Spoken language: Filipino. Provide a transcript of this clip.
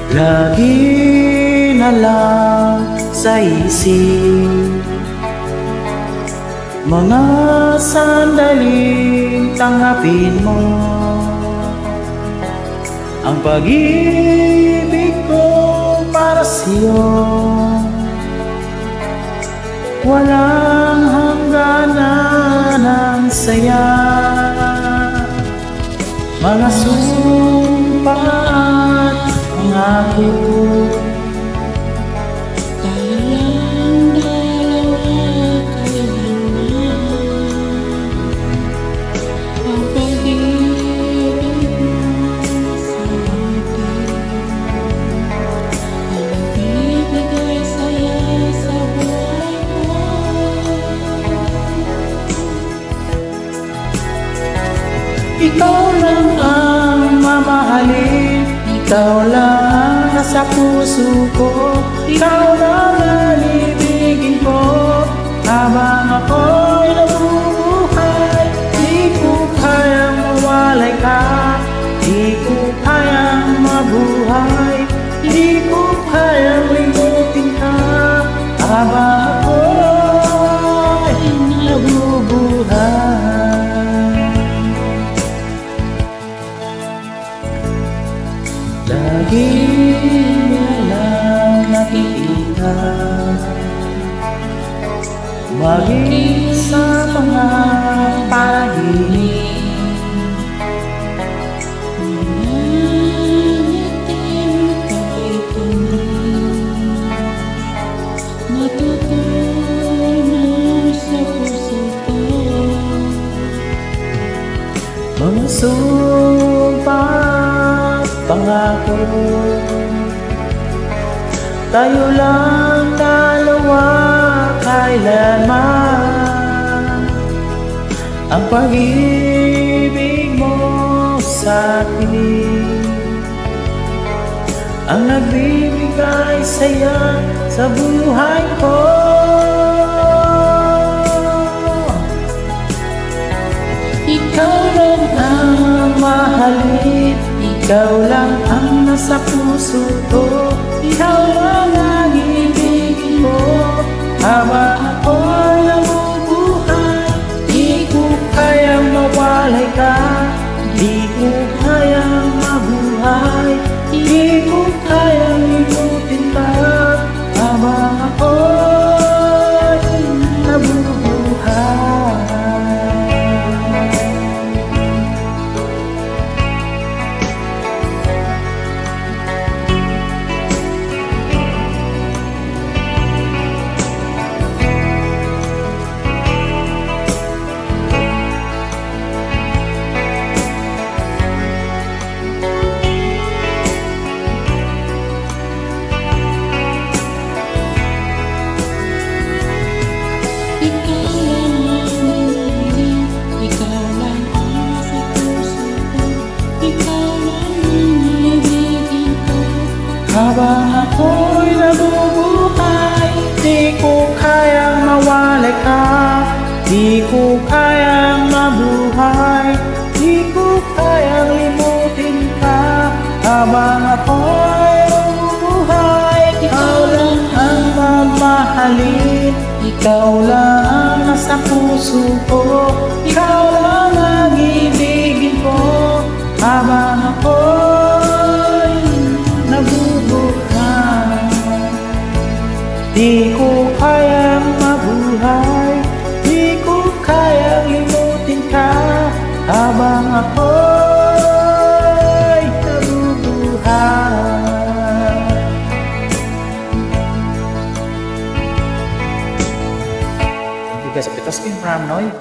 Lagi na lang sa isip mga sandaling tanggapin mo ang pag-ibig ko para sa'yo. Walang hangganan ang saya, mga sumpa at pangako. Tayo lang dalawa, kailanman ang pag-ibig mo sa akin, ang nagbibigay saya sa buhay ko. Ikaw lang ang mamahalin, ikaw lang nasa puso ko, ikaw lang ang ibigin ko habang ako'y nabubuhay. Di ko kayang mawalay ka, di ko kayang mabuhay, di ko kayang limutin ka habang ako'y nabubuhay. Lagi na lang nakikita, maging sa mga panaginip. Nananatim kahit tumalim, natutunan sa puso ko. Mga sumpa at pangako, tayo lang dalawa kailanman, ang pag-ibig mo sa akin, ang nagbibigay saya sa buhay ko. Ikaw lang ang mahalin, ikaw lang ang nasa puso ko, ikaw lang ang ibigin mo habang ako'y nabubuhay. Di ko kayang mawalay ka, di ko kayang mabuhay, di ko kayang limutin ka habang ako'y nabubuhay. Habang ako'y nabubuhay, di ko kayang mawalay ka, di ko kayang mabuhay, di ko kayang limutin ka habang ako'y nabubuhay. Ikaw lang ang mamahalin, ikaw lang ang nasa puso ko, ikaw lang ang ibigin ko habang ako'y nabubuhay. Di ko kayang mabuhay, di ko kayang limutin ka habang ako'y nabubuhay. Thank you guys. Ito sa Pram Noy.